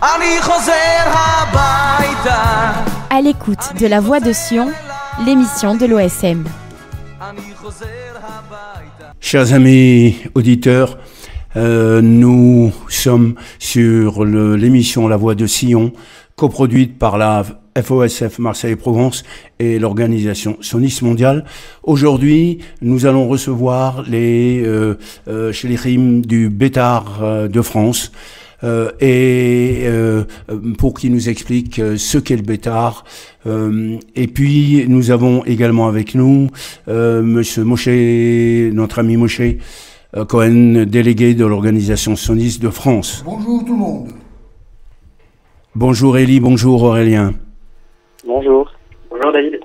À l'écoute de la Voix de Sion, l'émission de l'OSM. Chers amis auditeurs, nous sommes sur l'émission La Voix de Sion, coproduite par la FOSF Marseille-Provence et l'organisation sioniste mondiale. Aujourd'hui, nous allons recevoir les shlichim du Bétar de France pour qu'ils nous expliquent ce qu'est le Bétar. Et puis, nous avons également avec nous Monsieur Moshe, notre ami Moshe Cohen, délégué de l'organisation sioniste de France. Bonjour tout le monde. Bonjour Élie, bonjour Aurélien. Bonjour. Bonjour David.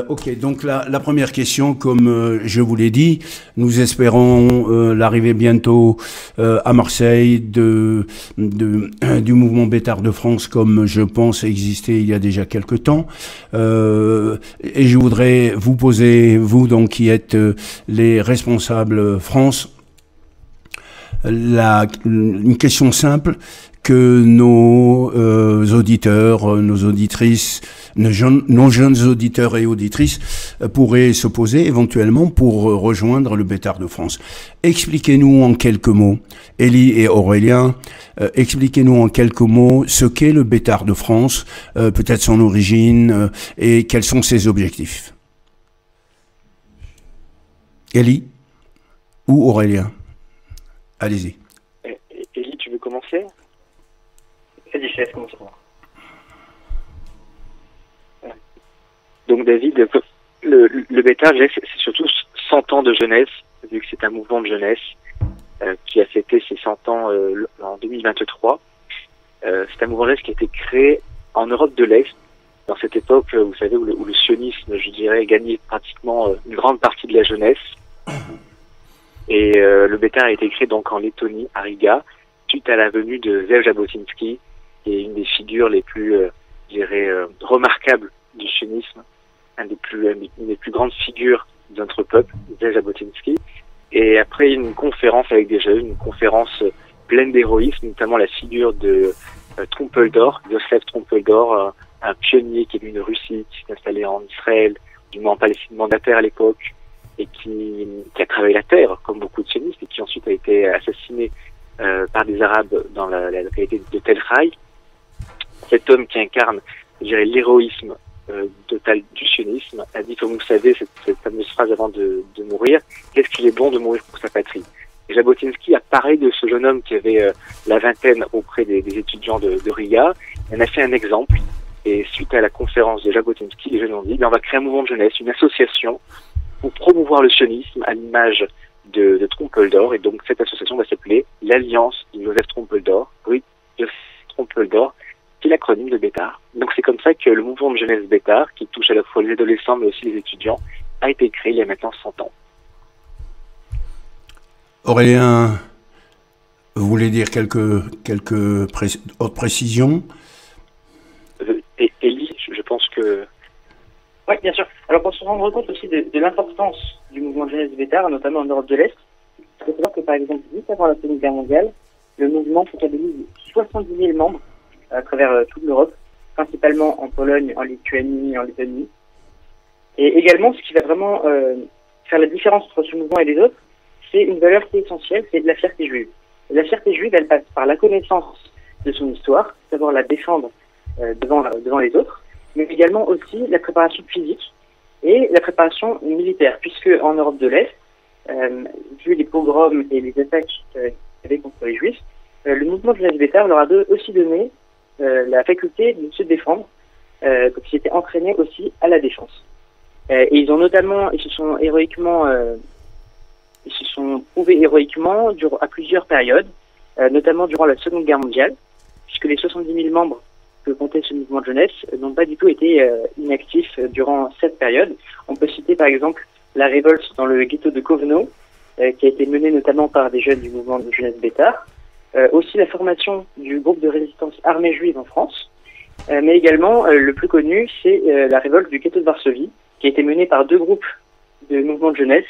Ok, donc la première question, comme je vous l'ai dit, nous espérons l'arrivée bientôt à Marseille du mouvement Bétar de France, comme je pense exister il y a déjà quelque temps. Et je voudrais vous poser, vous donc qui êtes les responsables France, une question simple que nos auditeurs, nos auditrices, nos jeunes auditeurs et auditrices pourraient se poser éventuellement pour rejoindre le Bétar de France. Expliquez-nous en quelques mots, Élie et Aurélien, expliquez-nous en quelques mots ce qu'est le Bétar de France, peut-être son origine et quels sont ses objectifs. Élie ou Aurélien? Allez-y. Élie, tu veux commencer? Vas-y, je laisse commencer. Donc David, le Bétar, c'est surtout 100 ans de jeunesse, vu que c'est un mouvement de jeunesse qui a fêté ses 100 ans en 2023. C'est un mouvement de jeunesse qui a été créé en Europe de l'Est, dans cette époque, vous savez, où le sionisme, je dirais, gagnait pratiquement une grande partie de la jeunesse. Et le Bétar a été créé donc en Lettonie, à Riga, suite à la venue de Zev Jabotinsky, qui est une des figures les plus, je dirais, remarquables du sionisme, une des plus grandes figures de notre peuple, Zev Jabotinsky. Et après une conférence avec des jeunes, une conférence pleine d'héroïsme, notamment la figure de Trumpeldor, Joseph Trumpeldor, un pionnier qui est venu de Russie, qui s'est installé en Israël, du mouvement palestinien mandataire à l'époque, et qui a travaillé la terre, comme beaucoup de sionistes, et qui ensuite a été assassiné par des Arabes dans la localité de Tel Rai. Cet homme qui incarne, je dirais, l'héroïsme total du sionisme a dit, comme vous savez, cette fameuse phrase avant de mourir, qu'est-ce qu'il est bon de mourir pour sa patrie. Et Jabotinsky a parlé de ce jeune homme qui avait la vingtaine auprès des étudiants de Riga. Il en a fait un exemple, et suite à la conférence de Jabotinsky, les jeunes ont dit, on va créer un mouvement de jeunesse, une association pour promouvoir le sionisme à l'image de Trumpeldor. Et donc cette association va s'appeler l'Alliance de Joseph Trumpeldor, oui, Joseph Trumpeldor, qui est l'acronyme de Bétar. Donc c'est comme ça que le mouvement de jeunesse Bétar, qui touche à la fois les adolescents mais aussi les étudiants, a été créé il y a maintenant 100 ans. Aurélien, vous voulez dire quelques autres précisions? Et Élie, je pense que... Oui, bien sûr. Alors, pour se rendre compte aussi de l'importance du mouvement de jeunesse Bétar, notamment en Europe de l'Est, il faut savoir que, par exemple, juste avant la Seconde Guerre mondiale, le mouvement comptabilise 70 000 membres à travers toute l'Europe, principalement en Pologne, en Lituanie, en Lettonie. Et également, ce qui va vraiment faire la différence entre ce mouvement et les autres, c'est une valeur qui est essentielle, c'est la fierté juive. Et la fierté juive, elle passe par la connaissance de son histoire, savoir la défendre devant les autres, mais également aussi la préparation physique et la préparation militaire, puisque en Europe de l'Est, vu les pogroms et les attaques qu'il y avait contre les Juifs, le mouvement de jeunesse Bétar leur a aussi donné la faculté de se défendre, donc ils étaient entraînés aussi à la défense. Et ils se sont prouvés héroïquement à plusieurs périodes, notamment durant la Seconde Guerre mondiale, puisque les 70 000 membres que comptait ce mouvement de jeunesse n'ont pas du tout été inactifs durant cette période. On peut citer par exemple la révolte dans le ghetto de Kovno, qui a été menée notamment par des jeunes du mouvement de jeunesse Bétar, aussi la formation du groupe de résistance armée juive en France, mais également le plus connu, c'est la révolte du ghetto de Varsovie, qui a été menée par deux groupes de mouvements de jeunesse,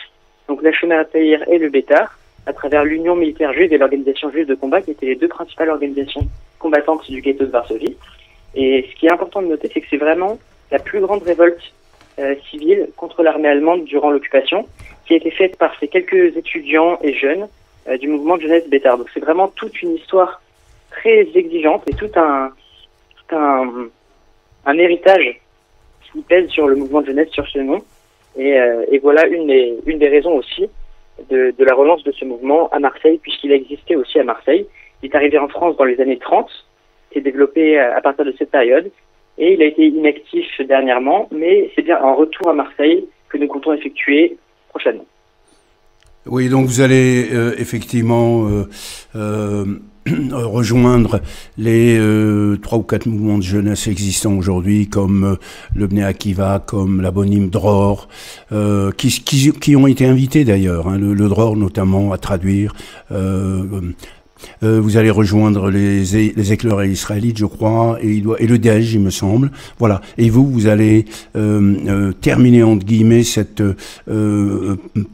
donc la Shomer HaTzair et le Bétar, à travers l'Union militaire juive et l'Organisation juive de combat, qui étaient les deux principales organisations combattantes du ghetto de Varsovie. Et ce qui est important de noter, c'est que c'est vraiment la plus grande révolte civile contre l'armée allemande durant l'occupation, qui a été faite par ces quelques étudiants et jeunes du mouvement de jeunesse Bétard. Donc c'est vraiment toute une histoire très exigeante et tout un héritage qui pèse sur le mouvement de jeunesse sur ce nom. Et voilà une des raisons aussi de la relance de ce mouvement à Marseille, puisqu'il a existé aussi à Marseille. Il est arrivé en France dans les années 30, s'est développé à partir de cette période, et il a été inactif dernièrement, mais c'est bien un retour à Marseille que nous comptons effectuer prochainement. Oui, donc vous allez effectivement rejoindre les 3 ou 4 mouvements de jeunesse existants aujourd'hui, comme le Bnei Akiva, comme l'Abonim Dror, qui ont été invités d'ailleurs, hein, le Dror notamment à traduire. Vous allez rejoindre les éclaireurs israélites, je crois, et le Dej, il me semble. Voilà. Et vous allez terminer entre guillemets cette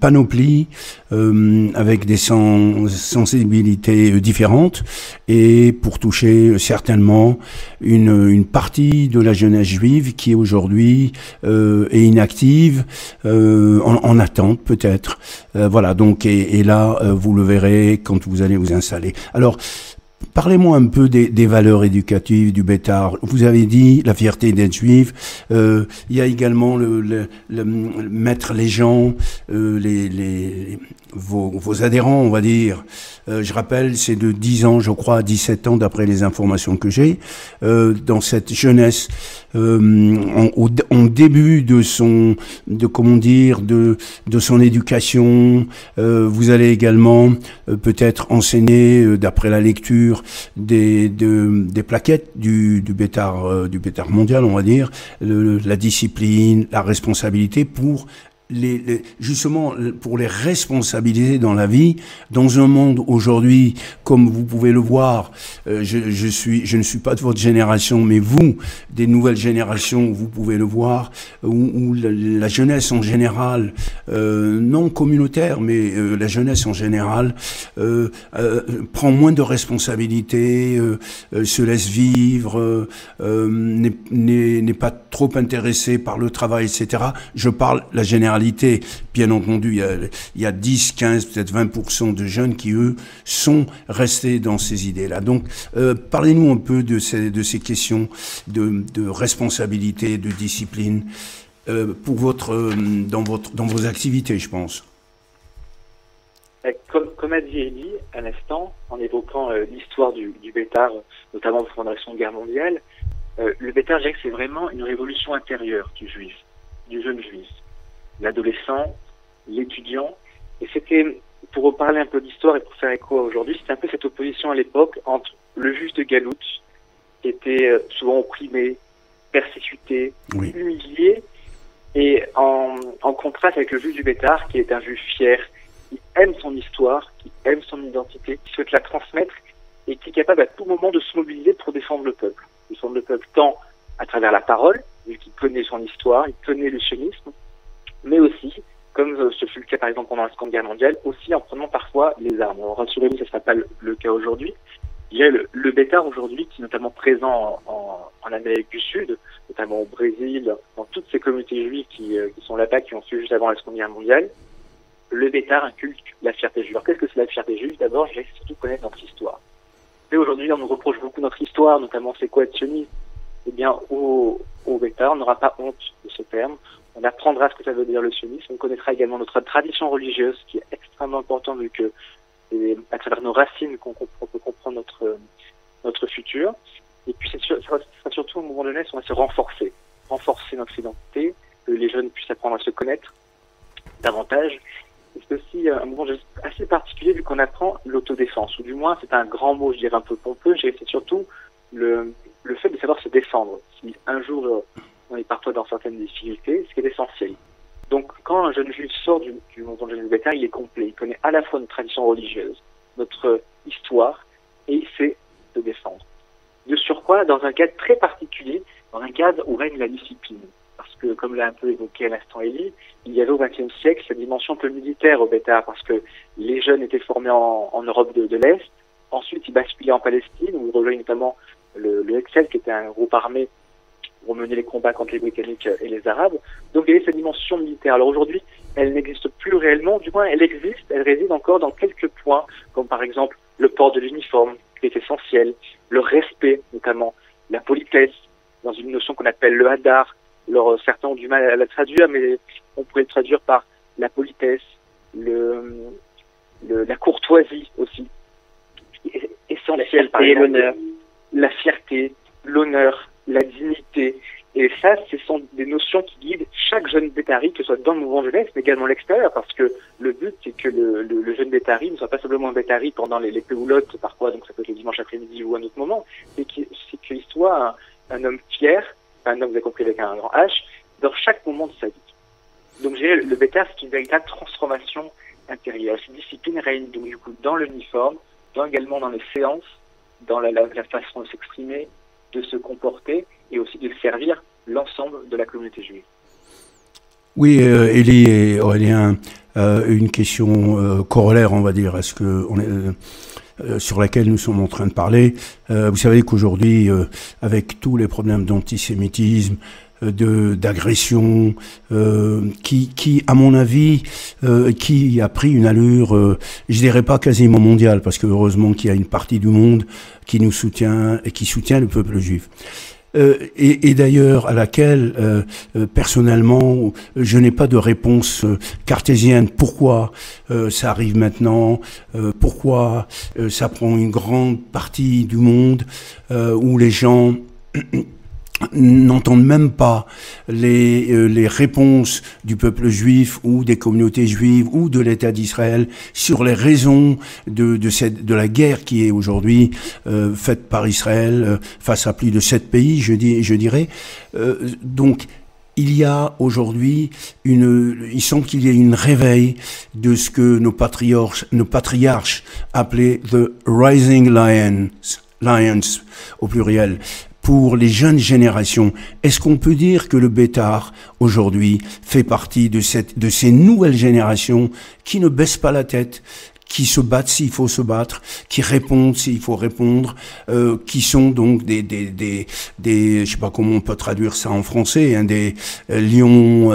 panoplie avec des sensibilités différentes, et pour toucher certainement une partie de la jeunesse juive qui aujourd'hui est inactive, en attente peut-être. Voilà. Donc et là, vous le verrez quand vous allez vous installer. Alors, parlez-moi un peu des valeurs éducatives du Bétard. Vous avez dit la fierté d'être juif. Il y a également le mettre les gens, vos adhérents, on va dire. Je rappelle, c'est de 10 ans, je crois, à 17 ans, d'après les informations que j'ai, dans cette jeunesse, en début de son éducation. Vous allez également peut-être enseigner, d'après la lecture, des plaquettes du Bétard mondial, on va dire, la discipline, la responsabilité pour justement pour les responsabiliser dans la vie, dans un monde aujourd'hui, comme vous pouvez le voir, je ne suis pas de votre génération, mais vous, des nouvelles générations, vous pouvez le voir, où la jeunesse en général, non communautaire, mais la jeunesse en général, prend moins de responsabilités, se laisse vivre, n'est pas trop intéressée par le travail, etc. Je parle la généralité. Bien entendu, il y a 10, 15, peut-être 20% de jeunes qui, eux, sont restés dans ces idées-là. Donc, parlez-nous un peu de ces questions de responsabilité, de discipline, dans vos activités, je pense. Comme a dit Elie à l'instant, en évoquant l'histoire du Bétard, notamment pendant la Seconde Guerre mondiale, le Bétard, je dirais que c'est vraiment une révolution intérieure du jeune juif. L'adolescent, l'étudiant, et c'était, pour reparler un peu d'histoire et pour faire écho à aujourd'hui, c'était un peu cette opposition à l'époque entre le juif de Galout, qui était souvent opprimé, persécuté, oui, humilié, et en contraste avec le juif du Bétard, qui est un juif fier, qui aime son histoire, qui aime son identité, qui souhaite la transmettre, et qui est capable à tout moment de se mobiliser pour défendre le peuple. Défendre le peuple tant à travers la parole, vu qu'il connaît son histoire, il connaît le sionisme, mais aussi, comme ce fut le cas par exemple pendant la Seconde Guerre mondiale, aussi en prenant parfois les armes. Alors, rassurez-vous, ce ne sera pas le cas aujourd'hui. Il y a le Bétard aujourd'hui qui est notamment présent en Amérique du Sud, notamment au Brésil, dans toutes ces communautés juives qui sont là-bas, qui ont su juste avant la Seconde Guerre mondiale. Le Bétard inculque la fierté juive. Alors qu'est-ce que c'est la fierté juive? D'abord, je dirais que c'est surtout connaître notre histoire. Et aujourd'hui, on nous reproche beaucoup notre histoire, notamment c'est quoi être sioniste. Eh bien, au Bétard, on n'aura pas honte de ce terme. On apprendra ce que ça veut dire le sionisme. On connaîtra également notre tradition religieuse, qui est extrêmement importante, vu que c'est à travers nos racines qu'on peut comprendre notre futur. Et puis, ça sera surtout un mouvement de jeunesse où on va se renforcer notre identité, que les jeunes puissent apprendre à se connaître davantage. Et c'est aussi un mouvement assez particulier, vu qu'on apprend l'autodéfense, ou du moins, c'est un grand mot, je dirais un peu pompeux, je dirais que c'est surtout le fait de savoir se défendre. Si un jour on est parfois dans certaines difficultés, ce qui est essentiel. Donc, quand un jeune juif sort du mouvement de jeunesse Bétard, il est complet. Il connaît à la fois notre tradition religieuse, notre histoire, et il sait se défendre. De surcroît, dans un cadre très particulier, dans un cadre où règne la discipline. Parce que, comme l'a un peu évoqué à l'instant Elie, il y avait au XXe siècle cette dimension un peu militaire au Bétar, parce que les jeunes étaient formés en Europe de l'Est, ensuite ils basculaient en Palestine, où ils rejoignaient notamment le Excel, qui était un groupe armé pour mener les combats contre les Britanniques et les Arabes. Donc il y avait cette dimension militaire. Alors aujourd'hui, elle n'existe plus réellement, du moins elle existe, elle réside encore dans quelques points, comme par exemple le port de l'uniforme, qui est essentiel, le respect notamment, la politesse, dans une notion qu'on appelle le hadar. Alors certains ont du mal à la traduire, mais on pourrait le traduire par la politesse, la courtoisie aussi, essentiel, par exemple, l'honneur, la fierté, l'honneur, la dignité. Et ça, ce sont des notions qui guident chaque jeune bétari, que ce soit dans le mouvement jeunesse, mais également l'extérieur, parce que le but, c'est que le jeune bétari ne soit pas simplement un bétari pendant les péoulottes, parfois, donc ça peut être le dimanche après-midi ou un autre moment, c'est qu'il soit un homme fier, un homme, vous avez compris, avec un grand H, dans chaque moment de sa vie. Donc, je dirais, le bétar, c'est une véritable transformation intérieure. Cette discipline règne donc du coup dans l'uniforme, également dans les séances, dans la façon de s'exprimer, de se comporter et aussi de servir l'ensemble de la communauté juive. Oui, Elie et Aurélien, une question corollaire, on va dire, est-ce que sur laquelle nous sommes en train de parler. Vous savez qu'aujourd'hui, avec tous les problèmes d'antisémitisme, d'agression, qui, à mon avis, qui a pris une allure, je dirais pas quasiment mondiale, parce que heureusement qu'il y a une partie du monde qui nous soutient et qui soutient le peuple juif. Et d'ailleurs à laquelle personnellement je n'ai pas de réponse cartésienne. Pourquoi ça arrive maintenant, pourquoi ça prend une grande partie du monde où les gens n'entendent même pas les réponses du peuple juif ou des communautés juives ou de l'État d'Israël sur les raisons de la guerre qui est aujourd'hui faite par Israël face à plus de 7 pays, je dirais. Donc il y a aujourd'hui il semble qu'il y ait une réveil de ce que nos patriarches appelaient the rising lions au pluriel. Pour les jeunes générations, est-ce qu'on peut dire que le Bétar, aujourd'hui, fait partie de ces nouvelles générations qui ne baissent pas la tête, qui se battent s'il faut se battre, qui répondent s'il faut répondre, qui sont donc des je sais pas comment on peut traduire ça en français, hein, des lions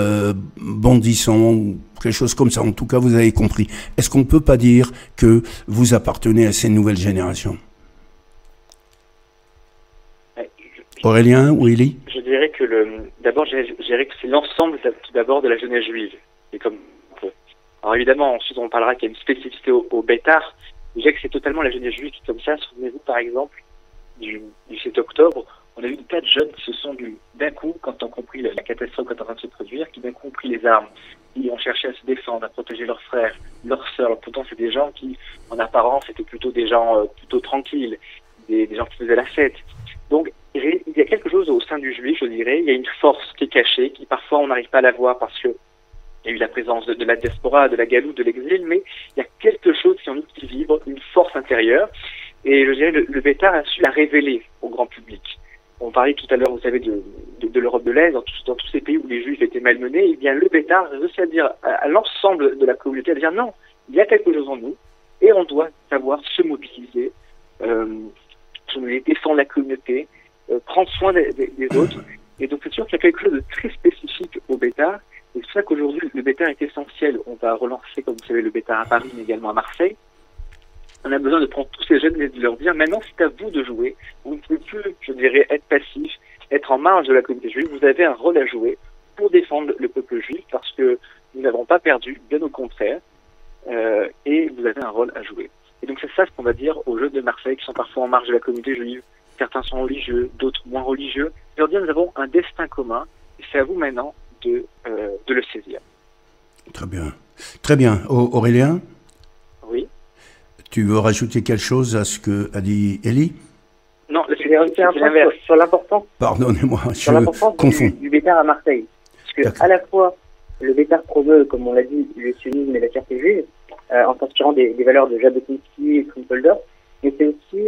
bondissants ou quelque chose comme ça. En tout cas, vous avez compris. Est-ce qu'on peut pas dire que vous appartenez à ces nouvelles générations? Aurélien ou Elie? Je dirais que d'abord, je dirais que c'est l'ensemble tout d'abord de la jeunesse juive. Et comme, alors évidemment, ensuite on parlera qu'il y a une spécificité au Bétar. Je dirais que c'est totalement la jeunesse juive qui est comme ça. Souvenez-vous par exemple du 7 octobre, on a eu des tas de jeunes qui se sont d'un coup, quand on compris la catastrophe qui est en train de se produire, qui d'un coup ont pris les armes, qui ont cherché à se défendre, à protéger leurs frères, leurs sœurs. Pourtant, c'est des gens qui, en apparence, étaient plutôt des gens plutôt tranquilles, des gens qui faisaient la fête. Donc, il y a quelque chose au sein du juif, je dirais, il y a une force qui est cachée, qui parfois on n'arrive pas à la voir parce que il y a eu la présence de la diaspora, de la galoute, de l'exil, mais il y a quelque chose qui vibre, une force intérieure, et je dirais le Bétar a su la révéler au grand public. On parlait tout à l'heure, vous savez, de l'Europe de l'Est, dans tous ces pays où les juifs étaient malmenés, et bien le Bétar a réussi à dire à l'ensemble de la communauté, à dire non, il y a quelque chose en nous, et on doit savoir se mobiliser, défendre la communauté, prendre soin des autres. Et donc c'est sûr qu'il y a quelque chose de très spécifique au Bétar. Et c'est pour ça qu'aujourd'hui le Bétar est essentiel. On va relancer, comme vous savez, le Bétar à Paris, mais également à Marseille. On a besoin de prendre tous ces jeunes et de leur dire maintenant c'est à vous de jouer. Vous ne pouvez plus, je dirais, être passif, être en marge de la communauté juive. Vous avez un rôle à jouer pour défendre le peuple juif parce que nous n'avons pas perdu, bien au contraire. Et vous avez un rôle à jouer. Et donc c'est ça ce qu'on va dire aux jeunes de Marseille qui sont parfois en marge de la communauté juive. Certains sont religieux, d'autres moins religieux. Leur dire nous avons un destin commun et c'est à vous maintenant de le saisir. Très bien. Très bien. Aurélien? Oui. Tu veux rajouter quelque chose à ce qu'a dit Elie? Non, je vais rajouter un point sur l'importance. Pardonnez-moi, je confonds. Du Bétar à Marseille. Parce que à la fois, le Bétar promeut, comme on l'a dit, le sionisme et la fierté juive, en s'inspirant des valeurs de Jabotinsky et Trumpeldorf, mais c'est aussi,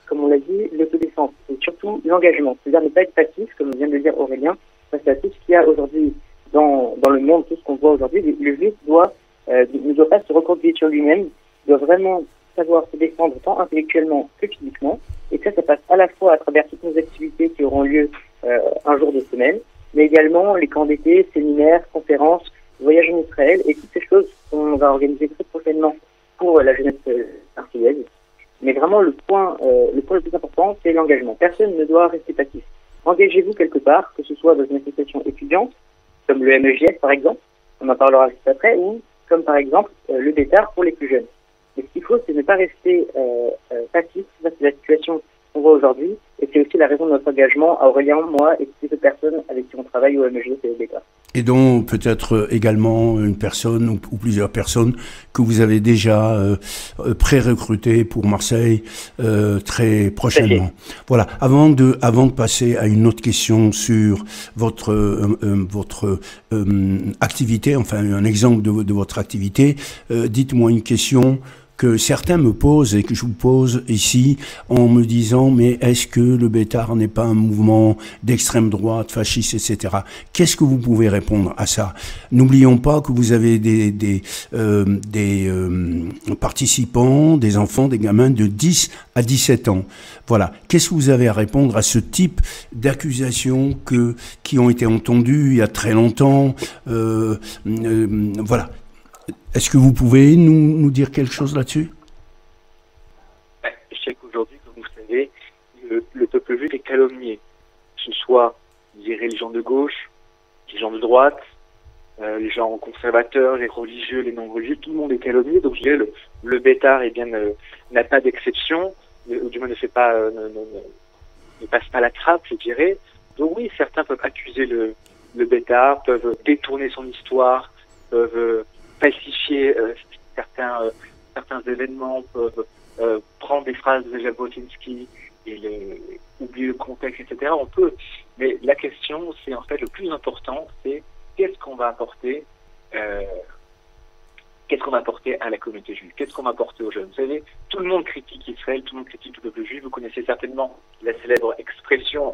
comme on l'a dit, l'autodéfense et surtout l'engagement. C'est-à-dire ne pas être passif, comme vient de le dire Aurélien, face à tout ce qu'il y a aujourd'hui dans le monde, tout ce qu'on voit aujourd'hui, le juif ne doit pas se reconduire sur lui-même, doit vraiment savoir se défendre tant intellectuellement que physiquement. Et ça passe à la fois à travers toutes nos activités qui auront lieu un jour de semaine, mais également les camps d'été, séminaires, conférences, voyages en Israël et toutes ces choses qu'on va organiser très prochainement pour la jeunesse marseillaise. Mais vraiment, le point le plus important, c'est l'engagement. Personne ne doit rester passif. Engagez-vous quelque part, que ce soit dans une association étudiante, comme le MEJS par exemple, on en parlera juste après, ou comme par exemple le Bétard pour les plus jeunes. Mais ce qu'il faut, c'est ne pas rester passif face à la situation qu'on voit aujourd'hui, et c'est aussi la raison de notre engagement à Aurélien, moi et toutes les autres personnes avec qui on travaille au MEJS et au Bétard. Et donc peut-être également une personne ou plusieurs personnes que vous avez déjà pré-recrutées pour Marseille très prochainement. Voilà. Avant de passer à une autre question sur votre activité, enfin un exemple de votre activité, dites-moi une question que certains me posent et que je vous pose ici en me disant mais est-ce que le Bétard n'est pas un mouvement d'extrême droite, fasciste, etc. Qu'est-ce que vous pouvez répondre à ça? N'oublions pas que vous avez des participants, des enfants, des gamins de 10 à 17 ans. Voilà. Qu'est-ce que vous avez à répondre à ce type d'accusations qui ont été entendues il y a très longtemps? Voilà. Est-ce que vous pouvez nous dire quelque chose là-dessus? Je sais qu'aujourd'hui, comme vous savez, le peuple juif est calomnié. Que ce soit, je dirais, les gens de gauche, les gens de droite, les gens conservateurs, les religieux, les non-religieux, tout le monde est calomnié. Donc, je dirais, le Bétard, eh bien, n'a pas d'exception, ou du moins ne passe pas la trappe, je dirais. Donc oui, certains peuvent accuser le Bétard, peuvent détourner son histoire, peuvent falsifier certains événements, peuvent prendre des phrases de Jabotinsky et oublier le contexte, etc. On peut, mais la question, c'est en fait le plus important, c'est qu'est-ce qu'on va apporter à la communauté juive, qu'est-ce qu'on va apporter aux jeunes. Vous savez, tout le monde critique Israël, tout le monde critique le peuple juif. Vous connaissez certainement la célèbre expression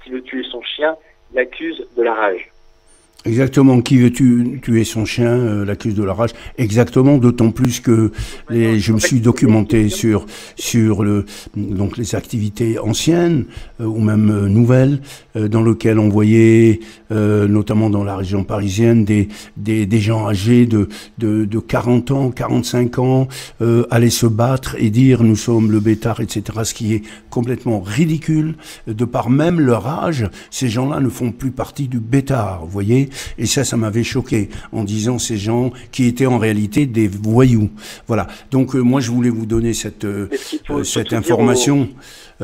qui veut tuer son chien l'accuse de la rage. Exactement, qui veut tuer son chien l'accuse de la rage. Exactement, d'autant plus que je me suis documenté sur donc les activités anciennes ou même nouvelles, dans lesquelles on voyait notamment dans la région parisienne des gens âgés de 40 ans, 45 ans aller se battre et dire nous sommes le Bétard, etc. Ce qui est complètement ridicule de par même leur âge. Ces gens-là ne font plus partie du Bétard, vous voyez. Et ça m'avait choqué en disant ces gens qui étaient en réalité des voyous. Voilà. Donc moi je voulais vous donner cette information,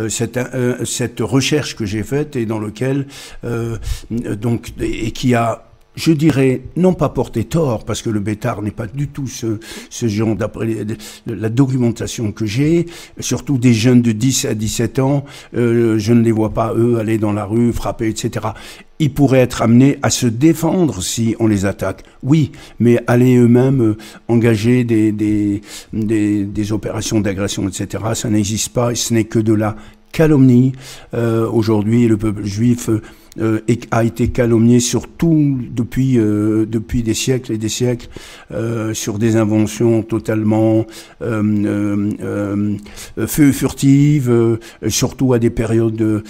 cette recherche que j'ai faite et dans lequel donc et qui a, je dirais, non pas porté tort, parce que le Bétard n'est pas du tout ce genre, d'après la documentation que j'ai, surtout des jeunes de 10 à 17 ans, je ne les vois pas, eux, aller dans la rue, frapper, etc. Ils pourraient être amenés à se défendre si on les attaque. Oui, mais aller eux-mêmes engager des opérations d'agression, etc., ça n'existe pas, ce n'est que de la calomnie. Aujourd'hui, le peuple juif a été calomnié surtout depuis des siècles et des siècles sur des inventions totalement furtives, surtout à des périodes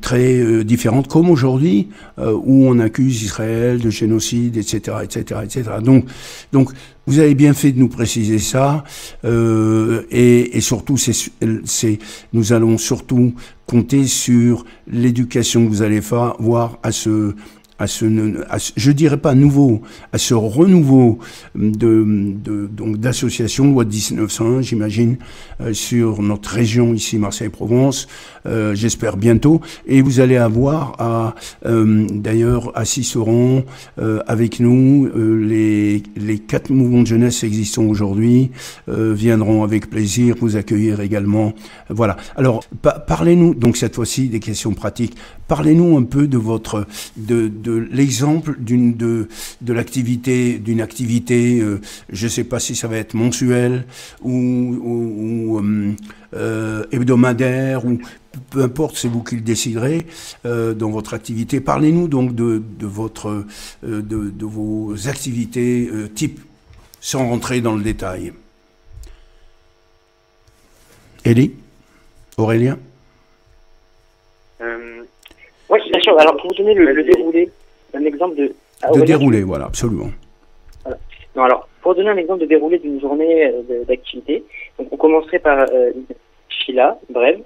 très différentes, comme aujourd'hui, où on accuse Israël de génocide, etc., etc., etc. Donc, vous avez bien fait de nous préciser ça, et surtout, nous allons surtout compter sur l'éducation que vous allez voir à ce, je dirais pas nouveau, à ce renouveau donc d'associations, loi de 1901, j'imagine, sur notre région ici, Marseille-Provence, j'espère bientôt. Et vous allez avoir d'ailleurs, à Ciceron, avec nous, les 4 mouvements de jeunesse existants aujourd'hui, viendront avec plaisir vous accueillir également. Voilà. Alors, parlez-nous, donc cette fois-ci, des questions pratiques. Parlez-nous un peu de l'exemple d'une activité, je sais pas si ça va être mensuelle ou hebdomadaire, ou peu importe, c'est vous qui le déciderez dans votre activité. Parlez-nous donc de vos activités type, sans rentrer dans le détail. Élie, Aurélien. Oui, bien sûr. Alors, pour vous donner le déroulé, un exemple de... De déroulé, voilà, absolument. Voilà. Non, alors, pour donner un exemple de déroulé d'une journée d'activité, donc on commencerait par une fila, brève,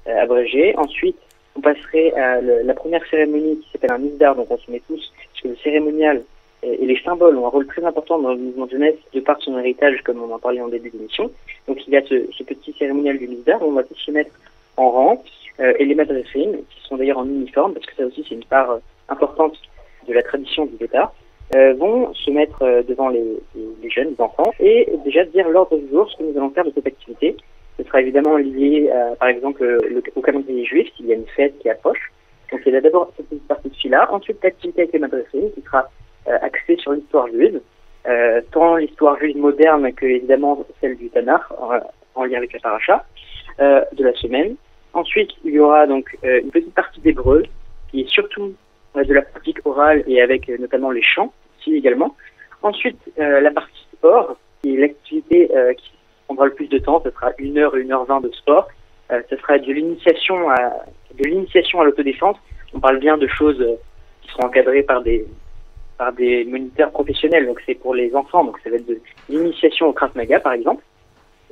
abrégée. Ensuite, on passerait à la première cérémonie qui s'appelle un misdar, donc on se met tous, parce que le cérémonial et les symboles ont un rôle très important dans le mouvement de jeunesse de par son héritage, comme on en parlait en début d'émission. Donc il y a ce petit cérémonial du misdar, où on va tous se mettre en rang, et les madressines, qui sont d'ailleurs en uniforme, parce que ça aussi c'est une part importante de la tradition du Bétar, vont se mettre devant les jeunes, les enfants, et déjà dire l'ordre du jour, ce que nous allons faire de cette activité. Ce sera évidemment lié, par exemple, au calendrier juif, s'il y a une fête qui approche. Donc il y a d'abord cette petite partie de fila, ensuite l'activité avec les madressines, qui sera axée sur l'histoire juive, tant l'histoire juive moderne que évidemment celle du Tanakh, en lien avec la paracha de la semaine. Ensuite, il y aura donc une petite partie d'hébreu, qui est surtout de la pratique orale et avec notamment les chants, ici également. Ensuite, la partie sport, qui est l'activité qui prendra le plus de temps, ce sera 1h, 1h20 de sport. Ce sera de l'initiation à l'autodéfense. On parle bien de choses qui seront encadrées par des moniteurs professionnels, donc c'est pour les enfants, donc ça va être de l'initiation au Krav Maga par exemple.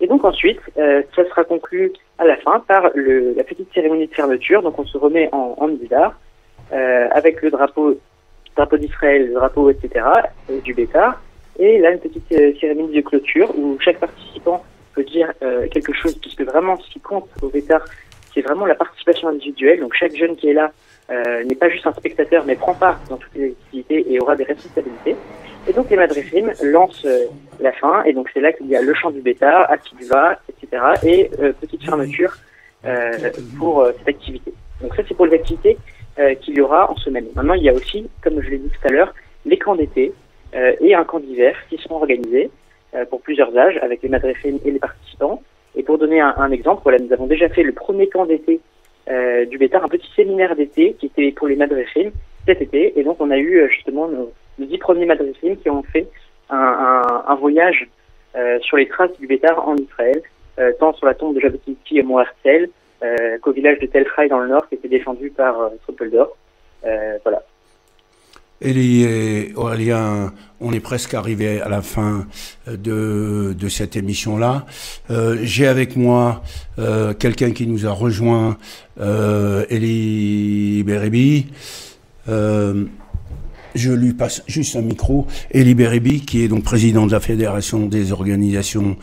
Et donc ensuite, ça sera conclu à la fin par la petite cérémonie de fermeture, donc on se remet en misdar, avec le drapeau d'Israël, le drapeau, etc., du Bétar, et là une petite cérémonie de clôture où chaque participant peut dire quelque chose, puisque vraiment ce qui compte au Bétar, c'est vraiment la participation individuelle, donc chaque jeune qui est là n'est pas juste un spectateur, mais prend part dans toutes les activités et aura des responsabilités. Et donc les madressines lancent la fin, et donc c'est là qu'il y a le chant du Bétar, Akiva, etc., et petite fermeture pour cette activité. Donc ça c'est pour les activités qu'il y aura en semaine. Maintenant il y a aussi, comme je l'ai dit tout à l'heure, les camps d'été et un camp d'hiver qui seront organisés pour plusieurs âges avec les madressines et les participants. Et pour donner un exemple, voilà, nous avons déjà fait le premier camp d'été du Bétar, un petit séminaire d'été qui était pour les madressines cet été, et donc on a eu justement nos 10 premiers madressines qui ont fait un voyage sur les traces du Bétar en Israël, tant sur la tombe de Jabotinsky et Mont Herzl qu'au village de Tel Chai dans le nord qui était défendu par Trumpeldor. Voilà. Élie et Aurélien, on est presque arrivé à la fin de cette émission-là. J'ai avec moi quelqu'un qui nous a rejoint, Élie Bérébi. Je lui passe juste un micro. Élie Bérébi, qui est donc président de la Fédération des organisations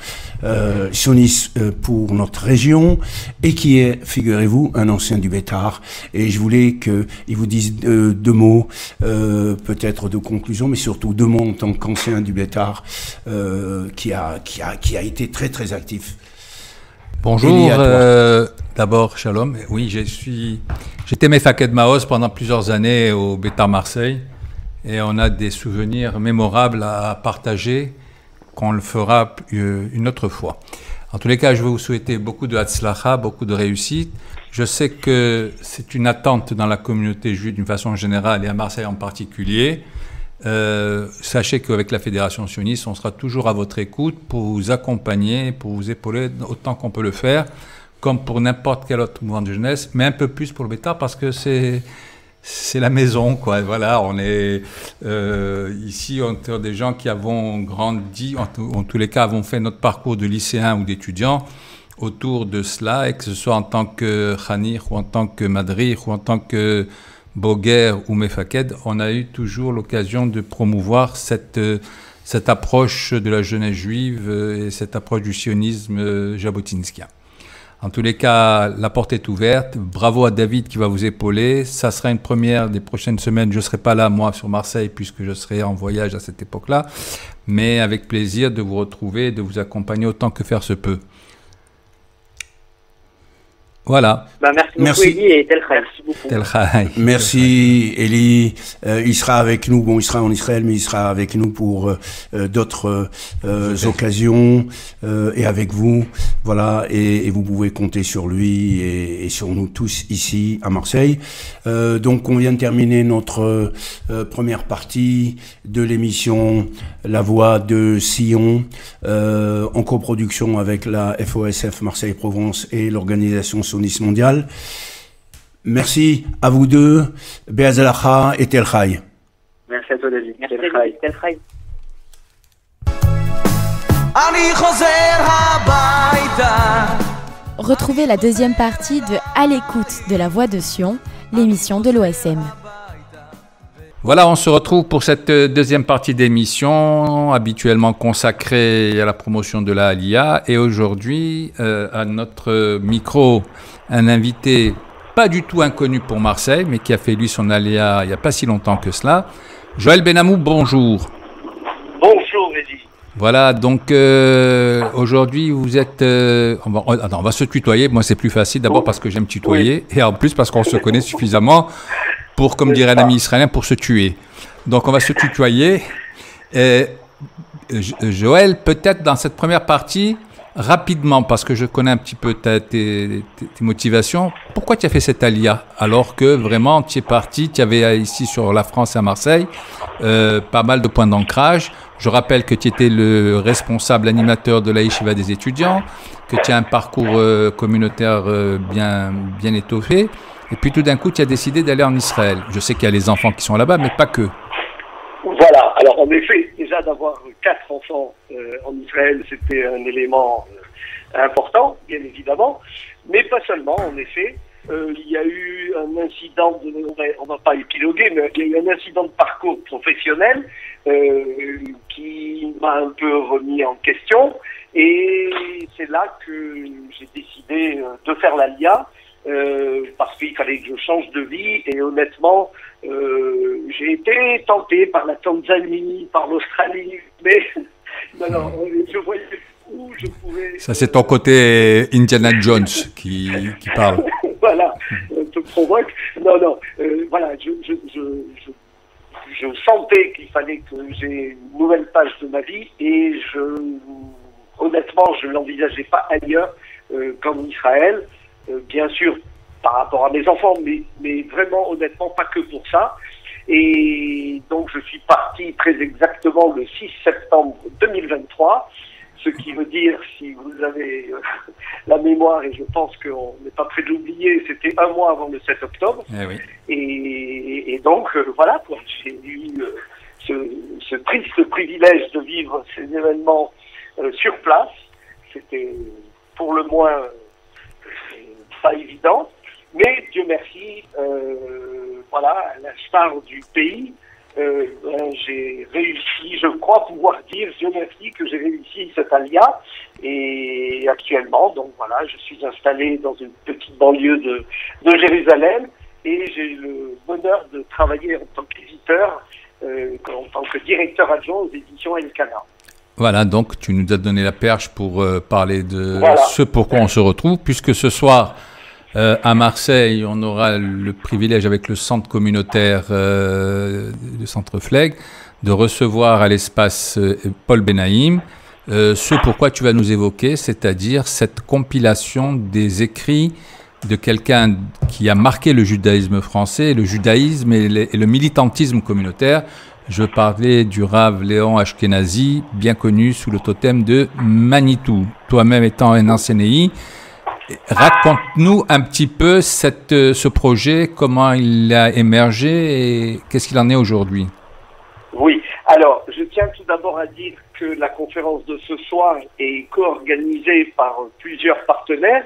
sionistes pour notre région, et qui est, figurez-vous, un ancien du Bétar. Et je voulais qu'il vous dise deux mots, peut-être de conclusion, mais surtout deux mots en tant qu'ancien du Bétar, qui a été très très actif. Bonjour, d'abord Shalom. Oui, j'étais Mefaked Maoz pendant plusieurs années au Bétar Marseille. Et on a des souvenirs mémorables à partager qu'on le fera une autre fois. En tous les cas, je veux vous souhaiter beaucoup de hatzlacha, beaucoup de réussite. Je sais que c'est une attente dans la communauté juive d'une façon générale et à Marseille en particulier. Sachez qu'avec la Fédération sioniste, on sera toujours à votre écoute pour vous accompagner, pour vous épauler autant qu'on peut le faire, comme pour n'importe quel autre mouvement de jeunesse, mais un peu plus pour le Bétar parce que c'est la maison, quoi. Voilà, on est ici, on est des gens qui avons grandi, en tous les cas, avons fait notre parcours de lycéen ou d'étudiant autour de cela, et que ce soit en tant que Khanir ou en tant que Madrich ou en tant que Boguer ou Mefaked, on a eu toujours l'occasion de promouvoir cette approche de la jeunesse juive et cette approche du sionisme jabotinskien. En tous les cas, la porte est ouverte. Bravo à David qui va vous épauler. Ça sera une première des prochaines semaines. Je ne serai pas là, moi, sur Marseille, puisque je serai en voyage à cette époque-là. Mais avec plaisir de vous retrouver, de vous accompagner autant que faire se peut. Voilà. Merci beaucoup, Eli, et Tel Chai. Merci beaucoup. Tel Chai. Merci, Eli. Il sera avec nous. Bon, il sera en Israël, mais il sera avec nous pour d'autres occasions et avec vous. Voilà, et vous pouvez compter sur lui et sur nous tous ici à Marseille. Donc, on vient de terminer notre première partie de l'émission La Voix de Sion, en coproduction avec la FOSF Marseille-Provence et l'organisation sioniste mondiale. Merci à vous deux, Be'ezelacha et Tel Chai. Merci à toi, David. Merci, Tel Chai. Retrouvez la deuxième partie de À l'écoute de la Voix de Sion, l'émission de l'OSM. Voilà, on se retrouve pour cette deuxième partie d'émission, habituellement consacrée à la promotion de la Aliyah. Et aujourd'hui, à notre micro, un invité pas du tout inconnu pour Marseille, mais qui a fait lui son Aliyah il n'y a pas si longtemps que cela. Joël Benamou, bonjour. Bonjour, Eddy. Voilà, donc aujourd'hui vous êtes... on va se tutoyer, moi c'est plus facile, d'abord parce que j'aime tutoyer, et en plus parce qu'on se connaît suffisamment pour, comme dirait un ami israélien, pour se tuer. Donc on va se tutoyer. Joël, peut-être dans cette première partie, rapidement, parce que je connais un petit peu tes motivations, pourquoi tu as fait cette Aliyah alors que vraiment tu es parti, tu avais ici sur la France et à Marseille pas mal de points d'ancrage. Je rappelle que tu étais le responsable animateur de la Yeshiva des étudiants, que tu as un parcours communautaire bien étoffé, et puis tout d'un coup tu as décidé d'aller en Israël. Je sais qu'il y a les enfants qui sont là-bas, mais pas que. Voilà, alors en effet, déjà d'avoir 4 enfants en Israël, c'était un élément important, bien évidemment, mais pas seulement, en effet. Il y a eu un incident, on va pas épiloguer, mais il y a eu un incident de parcours professionnel qui m'a un peu remis en question, et c'est là que j'ai décidé de faire l'Aliyah, parce qu'il fallait que je change de vie, et honnêtement, j'ai été tenté par la Tanzanie, par l'Australie, mais non, je voyais où je pouvais... Ça, c'est ton côté Indiana Jones qui parle. Voilà, te provoque. Non, voilà, je sentais qu'il fallait que j'ai une nouvelle page de ma vie, et honnêtement, je ne l'envisageais pas ailleurs qu'en Israël. Bien sûr, par rapport à mes enfants, mais vraiment, honnêtement, pas que pour ça. Et donc, je suis parti très exactement le 6 septembre 2023, ce qui veut dire, si vous avez la mémoire, et je pense qu'on n'est pas prêt de l'oublier, c'était un mois avant le 7 octobre. Eh oui. Et donc, voilà, quoi, j'ai eu ce triste privilège de vivre ces événements sur place. C'était pour le moins pas évident, mais Dieu merci, voilà, à l'instar du pays, j'ai réussi, je crois pouvoir dire, Dieu merci, que j'ai réussi cette Aliyah, et actuellement, donc voilà, je suis installé dans une petite banlieue de Jérusalem, et j'ai le bonheur de travailler en tant qu'éditeur, en tant que directeur adjoint aux éditions Elkana. Voilà, donc tu nous as donné la perche pour parler de Voilà. ce pourquoi on se retrouve, puisque ce soir, à Marseille, on aura le privilège avec le centre communautaire, le centre Fleg, de recevoir à l'espace Paul Benaïm ce pourquoi tu vas nous évoquer, c'est-à-dire cette compilation des écrits de quelqu'un qui a marqué le judaïsme français, le judaïsme et le militantisme communautaire. Je parlais du Rav Léon Ashkenazi, bien connu sous le totem de Manitou. Toi-même étant un enseignant, raconte-nous un petit peu ce projet, comment il a émergé et qu'est-ce qu'il en est aujourd'hui. Oui, alors je tiens tout d'abord à dire que la conférence de ce soir est co-organisée par plusieurs partenaires.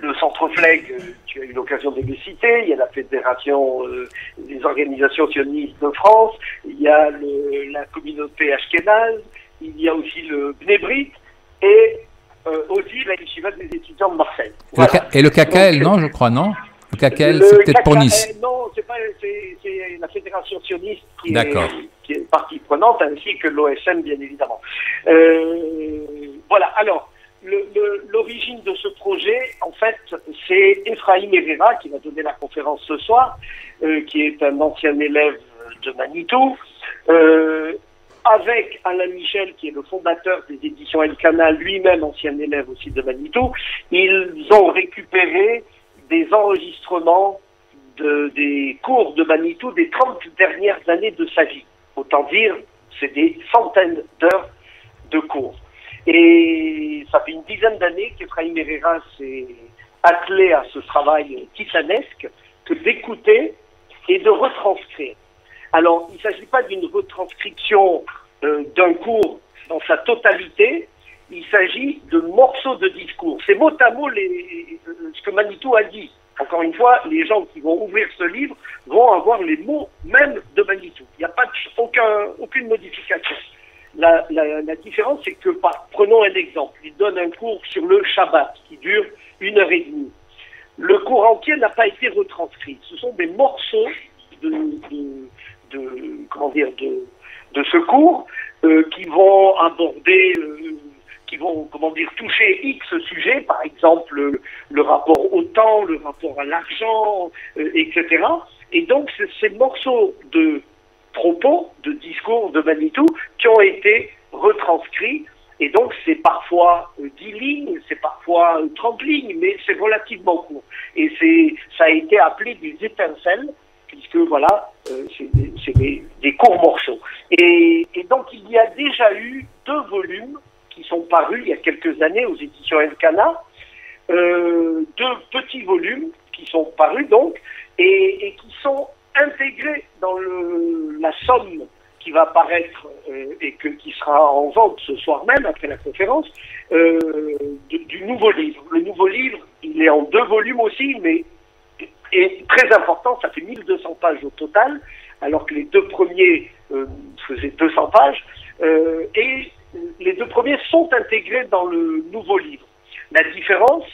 Le Centre Fleg, tu as eu l'occasion de les citer, il y a la Fédération des organisations sionistes de France, il y a la communauté Ashkénaze, il y a aussi le Bnei Brit et aussi la Yeshiva des étudiants de Marseille. Voilà. Et le KKL, non, je crois, non? Le KKL, c'est peut-être pour Nice. Non, c'est la Fédération sioniste qui est partie prenante, ainsi que l'OSM, bien évidemment. Voilà, alors, l'origine de ce projet, en fait, c'est Ephraim Herrera qui va donner la conférence ce soir, qui est un ancien élève de Manitou, avec Alain Michel, qui est le fondateur des éditions Elkana, lui-même ancien élève aussi de Manitou. Ils ont récupéré des enregistrements des cours de Manitou des 30 dernières années de sa vie. Autant dire, c'est des centaines d'heures de cours. Et ça fait une dizaine d'années qu'Ephraim Herrera s'est attelé à ce travail titanesque que d'écouter et de retranscrire. Alors, il ne s'agit pas d'une retranscription d'un cours dans sa totalité, il s'agit de morceaux de discours. C'est mot à mot ce que Manitou a dit. Encore une fois, les gens qui vont ouvrir ce livre vont avoir les mots même de Manitou. Il n'y a pas aucune modification. La différence, c'est que, prenons un exemple, il donne un cours sur le Shabbat qui dure 1h30. Le cours entier n'a pas été retranscrit. Ce sont des morceaux de ce cours qui vont aborder, qui vont toucher X sujets, par exemple le rapport au temps, le rapport à l'argent, etc. Et donc ces morceaux de propos, de discours de Manitou qui ont été retranscrits. Et donc c'est parfois 10 lignes, c'est parfois 30 lignes, mais c'est relativement court. Et ça a été appelé des étincelles, puisque voilà, c'est des courts morceaux. Et donc il y a déjà eu 2 volumes qui sont parus il y a quelques années aux éditions Elkana, 2 petits volumes qui sont parus donc, et qui sont intégrés dans la somme qui va paraître et qui sera en vente ce soir même après la conférence, du nouveau livre. Le nouveau livre, il est en 2 volumes aussi, mais est très important, ça fait 1200 pages au total, alors que les 2 premiers faisaient 200 pages, et les 2 premiers sont intégrés dans le nouveau livre. La différence,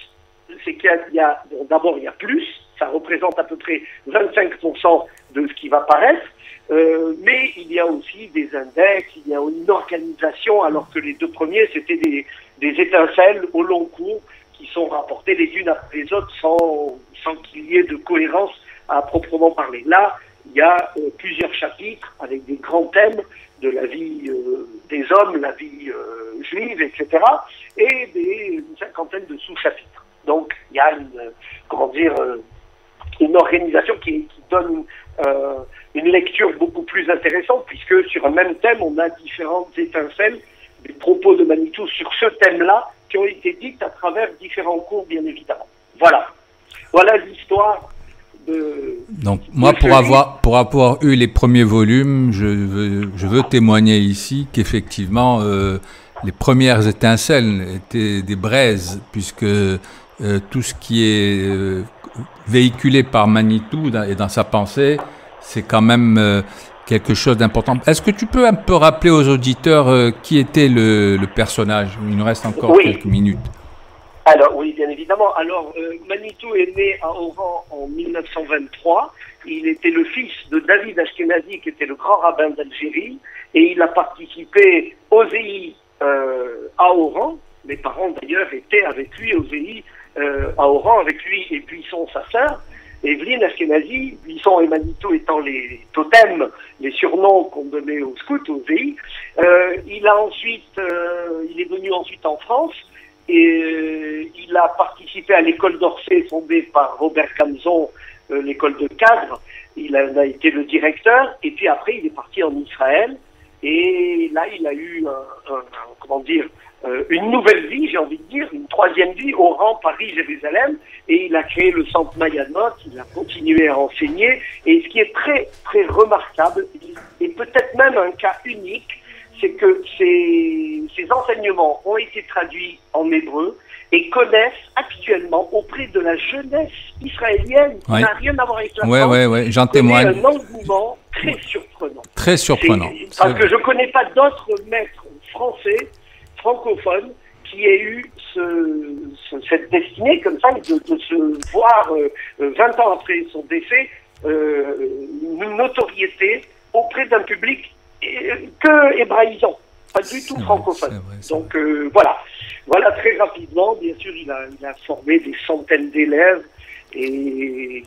c'est qu'il y a d'abord il y a plus, ça représente à peu près 25% de ce qui va paraître, mais il y a aussi des index, il y a une organisation, alors que les 2 premiers c'était des étincelles au long cours qui sont rapportées les unes après les autres sans qu'il y ait de cohérence à proprement parler. Là, il y a plusieurs chapitres avec des grands thèmes de la vie des hommes, la vie juive, etc. et une cinquantaine de sous-chapitres. Donc, il y a une organisation qui donne une lecture beaucoup plus intéressante, puisque sur un même thème, on a différentes étincelles des propos de Manitou sur ce thème-là qui ont été dites à travers différents cours, bien évidemment. Voilà l'histoire de... Donc, moi, pour avoir eu les premiers volumes, je veux témoigner ici qu'effectivement, les premières étincelles étaient des braises, puisque tout ce qui est véhiculé par Manitou et dans sa pensée, c'est quand même quelque chose d'important. Est-ce que tu peux un peu rappeler aux auditeurs qui était le personnage? Il nous reste encore quelques minutes. Alors, oui, bien évidemment. Alors, Manitou est né à Oran en 1923. Il était le fils de David Ashkenazi, qui était le grand rabbin d'Algérie, et il a participé aux EI à Oran. Mes parents, d'ailleurs, étaient avec lui aux EI à Oran, avec lui et Buisson, sa sœur, Evelyne Ashkenazi, Buisson et Manitou étant les totems, les surnoms qu'on donnait aux scouts, aux EI. Il est venu ensuite en France, et il a participé à l'école d'Orsay fondée par Robert Camzon, l'école de cadre. Il en a été le directeur, et puis après il est parti en Israël, et là il a eu une nouvelle vie, j'ai envie de dire, une 3e vie, Oran, Paris, Jérusalem, et il a créé le centre Mayanot, il a continué à enseigner, et ce qui est très très remarquable, et peut-être même un cas unique, c'est que ces enseignements ont été traduits en hébreu et connaissent actuellement auprès de la jeunesse israélienne, qui n'a rien à voir avec la France, j'en témoigne. Un engouement très surprenant. Très surprenant. Parce que je ne connais pas d'autres maîtres français, francophones, qui aient eu cette destinée comme ça, de se voir 20 ans après son décès, une notoriété auprès d'un public que hébraïsant, pas du tout francophone. Donc voilà. Voilà, très rapidement, bien sûr, il a formé des centaines d'élèves, et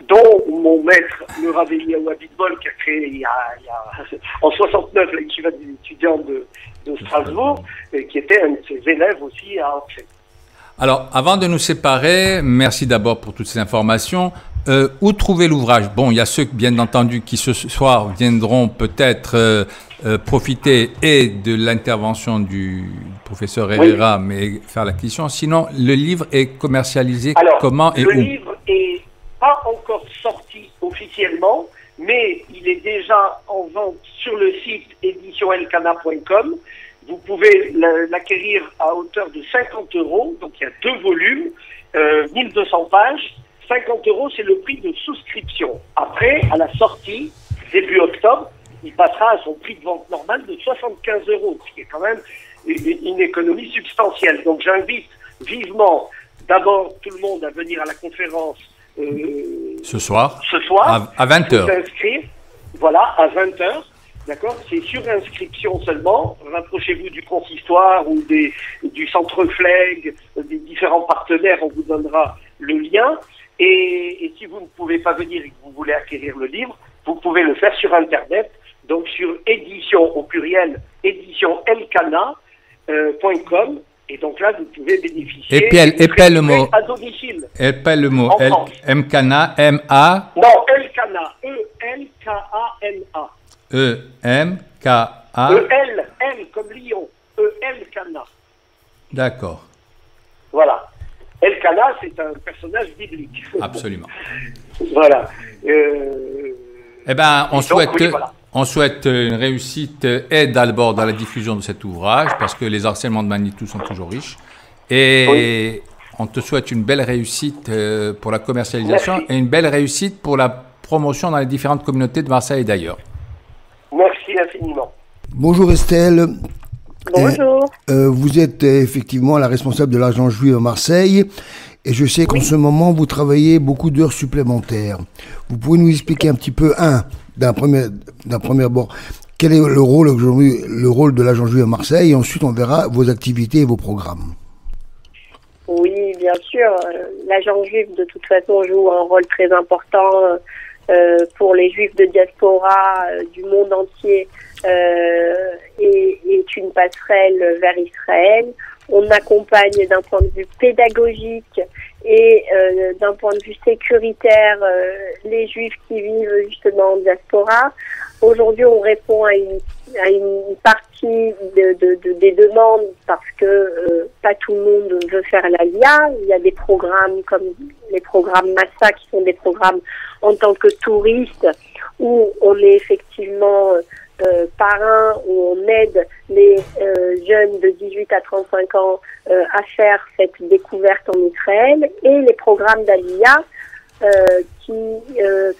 dont mon maître, le Rav Eliyahu Abitbol, qui a créé en 69 l'équivalent des étudiants de Strasbourg, et qui était un de ses élèves aussi à Orsay. Alors, avant de nous séparer, merci d'abord pour toutes ces informations. Où trouver l'ouvrage? Bon, il y a ceux, bien entendu, qui ce soir viendront peut-être profiter et de l'intervention du professeur Herrera, oui, mais faire l'acquisition. Sinon, le livre est commercialisé comment et où? Le livre n'est pas encore sorti officiellement, mais il est déjà en vente sur le site éditionelcana.com. Vous pouvez l'acquérir à hauteur de 50 €, donc il y a 2 volumes, 1200 pages. 50 €, c'est le prix de souscription. Après, à la sortie, début octobre, il passera à son prix de vente normal de 75 €, ce qui est quand même une économie substantielle. Donc j'invite vivement d'abord tout le monde à venir à la conférence ce soir à 20h. S'inscrire, voilà, à 20h. D'accord, c'est sur inscription seulement. Rapprochez-vous du consistoire ou du centre Flegg, des différents partenaires, on vous donnera le lien. Et si vous ne pouvez pas venir et que vous voulez acquérir le livre, vous pouvez le faire sur Internet, donc sur édition, au pluriel, éditionelcana.com. Et donc là, vous pouvez bénéficier. Épelle le mot. À domicile. Épelle le mot. Mcana, M-A. Non, Elkana. E-L-K-A-N-A. E-M-K-A. E-L, L comme Lyon. E-L-Kana. D'accord. Voilà. Elkana, c'est un personnage biblique. Absolument. Voilà. Eh bien, on souhaite une réussite et d'abord dans la diffusion de cet ouvrage, parce que les harcèlements de Manitou sont toujours riches. Et on te souhaite une belle réussite pour la commercialisation. Merci. Et une belle réussite pour la promotion dans les différentes communautés de Marseille et d'ailleurs. Merci infiniment. Bonjour Estelle. Bonjour. Vous êtes effectivement la responsable de l'Argent Juif à Marseille et je sais qu'en ce moment vous travaillez beaucoup d'heures supplémentaires. Vous pouvez nous expliquer un petit peu, d'un premier abord, quel est le rôle de l'Argent Juif à Marseille, et ensuite on verra vos activités et vos programmes. Oui, bien sûr. L'Agent Juif, de toute façon, joue un rôle très important pour les Juifs de diaspora du monde entier. Est une passerelle vers Israël. On accompagne d'un point de vue pédagogique et d'un point de vue sécuritaire les Juifs qui vivent justement en diaspora. Aujourd'hui, on répond à une partie des demandes parce que pas tout le monde veut faire l'Aliyah. Il y a des programmes comme les programmes Massa qui sont des programmes en tant que touriste où on est effectivement parrain, où on aide les jeunes de 18 à 35 ans à faire cette découverte en Israël, et les programmes d'Aliyah qui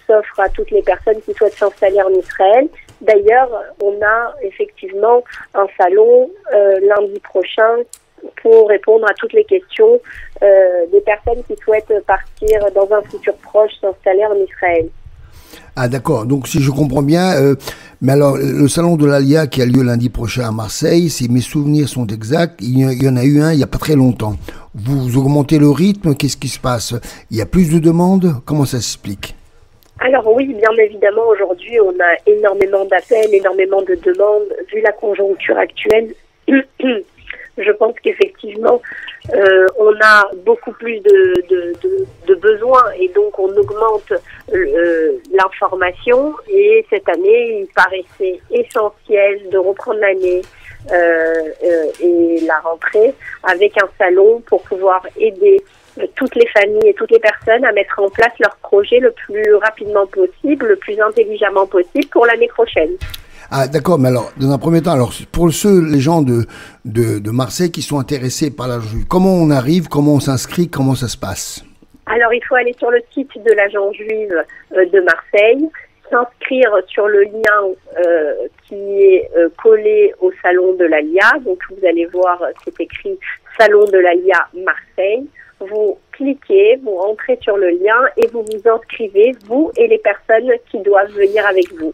s'offrent à toutes les personnes qui souhaitent s'installer en Israël. D'ailleurs, on a effectivement un salon lundi prochain pour répondre à toutes les questions des personnes qui souhaitent partir dans un futur proche, s'installer en Israël. Ah d'accord, donc si je comprends bien, mais alors le salon de l'Aliyah qui a lieu lundi prochain à Marseille, si mes souvenirs sont exacts, il y en a eu un il n'y a pas très longtemps. Vous augmentez le rythme, qu'est-ce qui se passe? Il y a plus de demandes? Comment ça s'explique? Alors oui, bien évidemment, aujourd'hui on a énormément d'appels, énormément de demandes, vu la conjoncture actuelle. Je pense qu'effectivement, on a beaucoup plus de besoins et donc on augmente l'information. Et cette année, il paraissait essentiel de reprendre l'année et la rentrée avec un salon pour pouvoir aider toutes les familles et toutes les personnes à mettre en place leur projet le plus rapidement possible, le plus intelligemment possible pour l'année prochaine. Ah d'accord, mais alors, dans un premier temps, alors pour les gens de Marseille qui sont intéressés par l'Agent Juif, comment on arrive, comment on s'inscrit, comment ça se passe? Alors il faut aller sur le site de l'Agent Juif de Marseille, s'inscrire sur le lien qui est collé au salon de l'Aliyah. Donc vous allez voir, c'est écrit Salon de l'Aliyah Marseille. Vous cliquez, vous rentrez sur le lien et vous vous inscrivez, vous et les personnes qui doivent venir avec vous.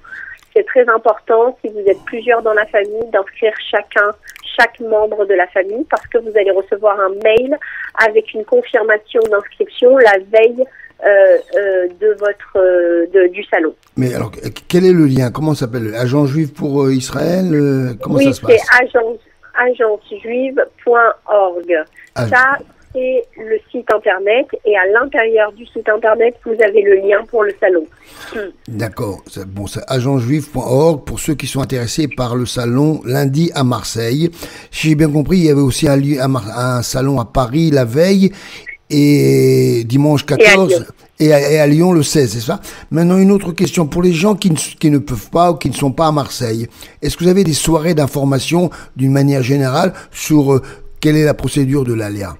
c'est très important, si vous êtes plusieurs dans la famille, d'inscrire chaque membre de la famille, parce que vous allez recevoir un mail avec une confirmation d'inscription la veille du salon. Mais alors, quel est le lien? Comment ça s'appelle? Agence juive pour Israël? Comment ça se passe? Oui, c'est agencejuive.org. Ça, c'est le site internet, et à l'intérieur du site internet, vous avez le lien pour le salon. D'accord. Bon, c'est agencejuive.org pour ceux qui sont intéressés par le salon lundi à Marseille. Si j'ai bien compris, il y avait aussi un salon à Paris la veille et dimanche 14 et à Lyon le 16, c'est ça? Maintenant, une autre question pour les gens qui ne peuvent pas ou qui ne sont pas à Marseille. Est-ce que vous avez des soirées d'information d'une manière générale sur quelle est la procédure de l'ALIA?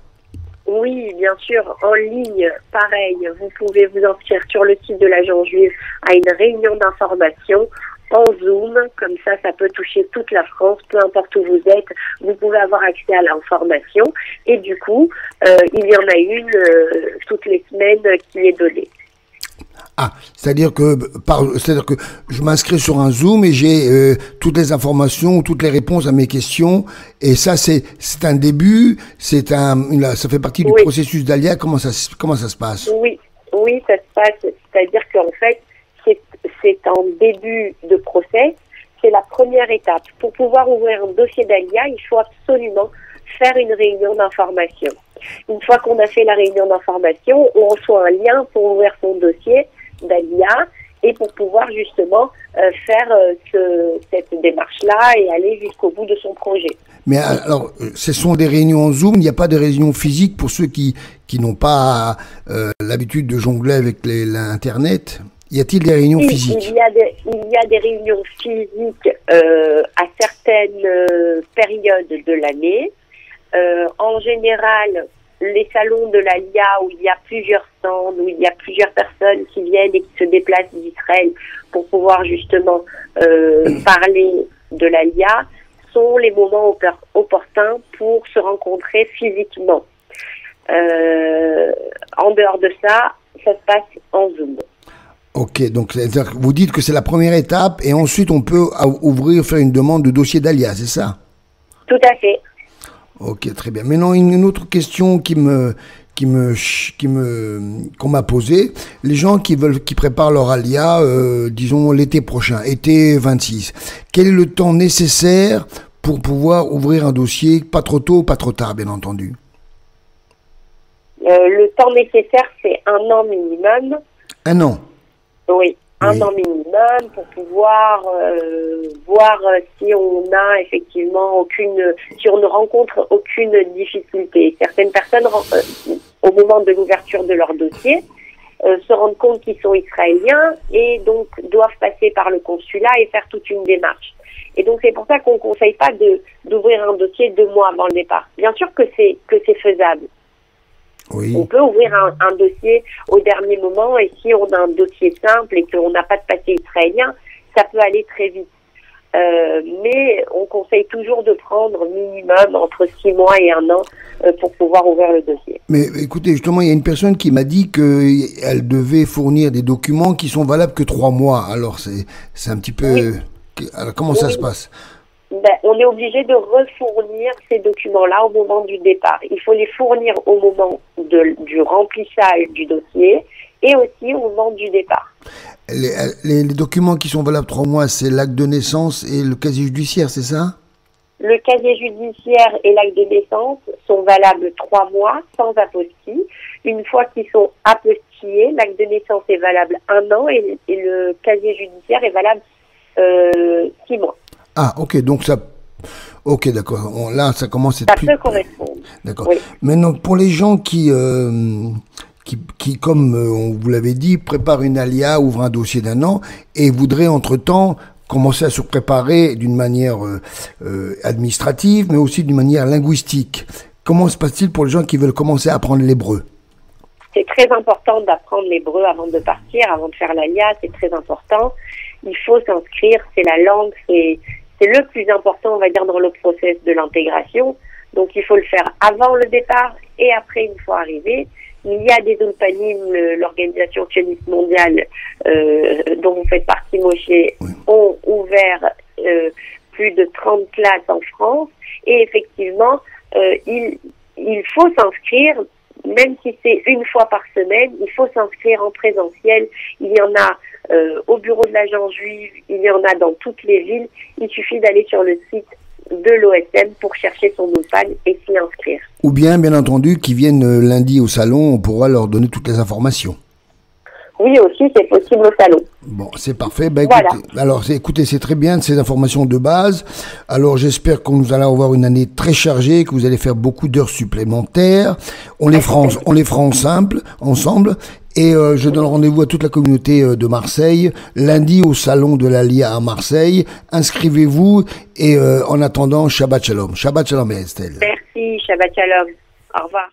Oui, bien sûr, en ligne, pareil, vous pouvez vous inscrire sur le site de l'Agence juive à une réunion d'information en Zoom, comme ça peut toucher toute la France, peu importe où vous êtes, vous pouvez avoir accès à l'information, et du coup, il y en a une toutes les semaines qui est donnée. Ah, c'est-à-dire que je m'inscris sur un Zoom et j'ai toutes les informations, toutes les réponses à mes questions. Et ça, c'est un début, ça fait partie du processus d'ALIA. Comment ça se passe? Oui, ça se passe. C'est-à-dire qu'en fait, c'est en début de process. C'est la première étape. Pour pouvoir ouvrir un dossier d'ALIA, il faut absolument faire une réunion d'information. Une fois qu'on a fait la réunion d'information, on reçoit un lien pour ouvrir son dossier d'ALIA et pour pouvoir justement faire cette démarche-là et aller jusqu'au bout de son projet. Mais alors, ce sont des réunions en Zoom, il n'y a pas de réunions physiques pour ceux qui n'ont pas l'habitude de jongler avec l'Internet? Y a-t-il des réunions physiques? Il y a des réunions physiques à certaines périodes de l'année. En général, les salons de l'ALIA où il y a plusieurs stands, où il y a plusieurs personnes qui viennent et qui se déplacent d'Israël pour pouvoir justement parler de l'ALIA, sont les moments opportuns pour se rencontrer physiquement. En dehors de ça, ça se passe en Zoom. Ok, donc vous dites que c'est la première étape et ensuite on peut faire une demande de dossier d'ALIA, c'est ça? Tout à fait. Ok, très bien. Maintenant, une autre question qu'on m'a posée. Les gens qui préparent leur ALIA, disons l'été prochain, été 26. Quel est le temps nécessaire pour pouvoir ouvrir un dossier? Pas trop tôt, pas trop tard, bien entendu. Le temps nécessaire, c'est 1 an minimum. 1 an? Oui. Un an minimum pour pouvoir voir si on a effectivement si on ne rencontre aucune difficulté. Certaines personnes, au moment de l'ouverture de leur dossier, se rendent compte qu'ils sont israéliens et donc doivent passer par le consulat et faire toute une démarche. Et donc c'est pour ça qu'on ne conseille pas d'ouvrir un dossier 2 mois avant le départ. Bien sûr que c'est faisable. Oui. On peut ouvrir un dossier au dernier moment et si on a un dossier simple et qu'on n'a pas de passé israélien, ça peut aller très vite. Mais on conseille toujours de prendre minimum entre 6 mois et 1 an pour pouvoir ouvrir le dossier. Mais écoutez, justement, il y a une personne qui m'a dit qu'elle devait fournir des documents qui sont valables que 3 mois. Alors c'est un petit peu... Oui. Alors comment ça se passe? On est obligé de refournir ces documents-là au moment du départ. Il faut les fournir au moment du remplissage du dossier et aussi au moment du départ. Les documents qui sont valables 3 mois, c'est l'acte de naissance et le casier judiciaire, c'est ça? Le casier judiciaire et l'acte de naissance sont valables 3 mois sans apostille. Une fois qu'ils sont apostillés, l'acte de naissance est valable 1 an et le casier judiciaire est valable 6 mois. Ah, ok, donc ça... Ok, d'accord. Là, ça commence à être plus... Ça peut correspondre. D'accord. Oui. Maintenant, pour les gens qui comme vous l'avez dit, préparent une ALIA, ouvrent un dossier d'1 an, et voudraient, entre-temps, commencer à se préparer d'une manière administrative, mais aussi d'une manière linguistique. Comment se passe-t-il pour les gens qui veulent commencer à apprendre l'hébreu? C'est très important d'apprendre l'hébreu avant de partir, avant de faire l'ALIA, c'est très important. Il faut s'inscrire, c'est la langue, c'est le plus important, on va dire, dans le process de l'intégration. Donc, il faut le faire avant le départ et après, une fois arrivé. Il y a des Ulpanim, l'organisation sioniste mondiale dont vous faites partie, Moshe, ont ont ouvert plus de 30 classes en France. Et effectivement, il faut s'inscrire, même si c'est une fois par semaine, il faut s'inscrire en présentiel. Il y en a au bureau de l'agence juive, il y en a dans toutes les villes. Il suffit d'aller sur le site de l'OSM pour chercher son Ulpan et s'y inscrire. Ou bien entendu, qu'ils viennent lundi au salon, on pourra leur donner toutes les informations. Oui, aussi, c'est possible au salon. Bon, c'est parfait. Écoutez, c'est très bien ces informations de base. Alors, j'espère que nous allons avoir une année très chargée, que vous allez faire beaucoup d'heures supplémentaires. On les fera ensemble. Et je donne rendez-vous à toute la communauté de Marseille, lundi au salon de l'Alia à Marseille. Inscrivez-vous et en attendant, Shabbat Shalom. Shabbat Shalom, Estelle. Merci, Shabbat Shalom. Au revoir.